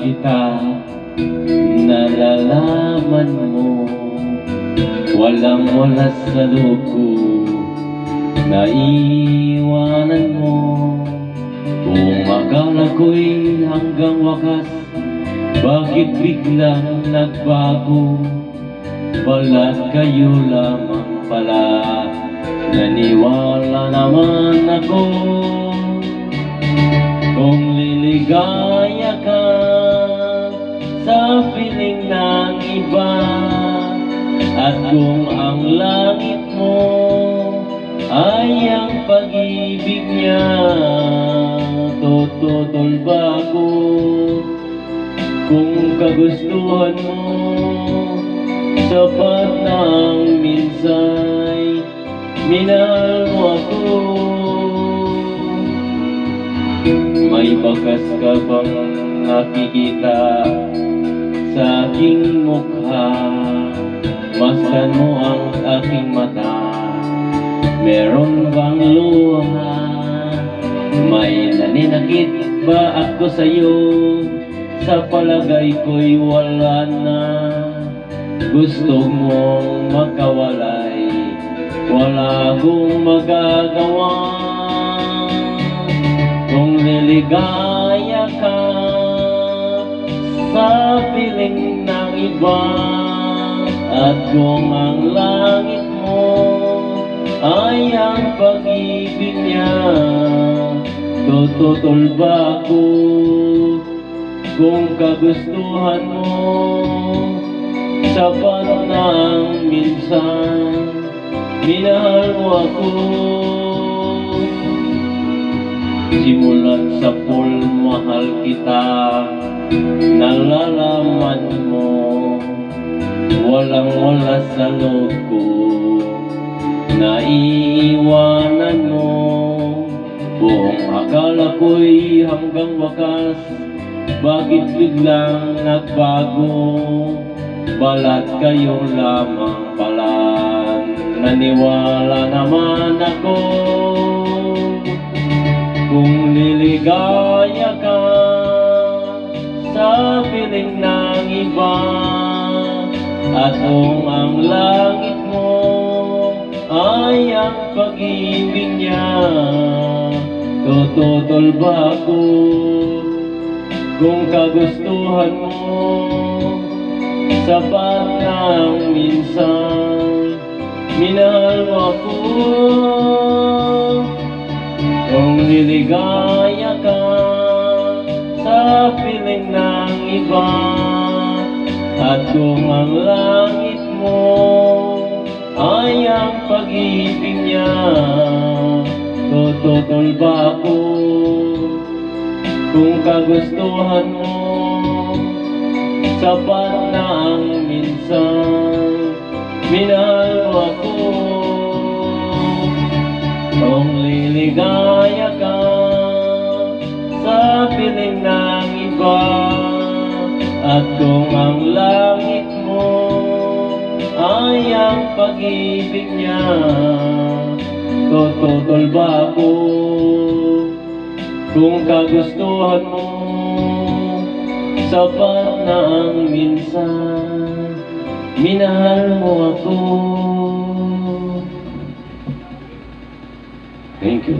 kita, nalalaman mo, walang walas sa loob ko, naiwanan mo. Kung akala ko'y hanggang wakas, bakit biglang nagbago? Balat kayo lamang pala, naniwala naman ako. Kung liligaya ka sa piling ng iba, at kung ang langit mo ay ang pag-ibig niya, tututol ba ako? Kung kagustuhan mo, sapat ng minsay minahal mo ako. May bakas ka bang nakikita sa aking mukha? Masdan mo ang aking mata, meron bang luha? May naninakit ba ako sa'yo? Sa palagay ko'y wala na. Gusto mong makawalay, wala akong magagawa. Kung liligaya ka sa piling ng iba, at kung ang langit mo ay ang pag-ibig niya, tututol ba ako? Kung kagustuhan mo, sapat ng minsan minahal mo ako. Simulat sa pool, mahal kita, nalalaman mo, walang wala sa loob ko, naiiwanan mo. Buong akala ko'y hanggang wakas, bakit biglang nagbago? Balat kayo lamang pala, naniwala naman ako. Kung liligaya ka sa piling ng iba, at kung ang langit mo ay ang pag-ibig niya, tututol ba ako? Kung kagustuhan mo, sapat ng minsan minahal mo ako. Kung liligaya ka sa piling ng iba, at kung ang langit mo ay ang pag-ibig niya, tututol ba ako? Kung kagustuhan mo, sapat ng minsan minahal mo ako. Kung liligaya ka sa piling ng iba, at kung ang langit mo ay ang pag-ibig niya, tututol ba ako? Kung kagustuhan mo, sapat ng minsan minahal mo ako. Thank you.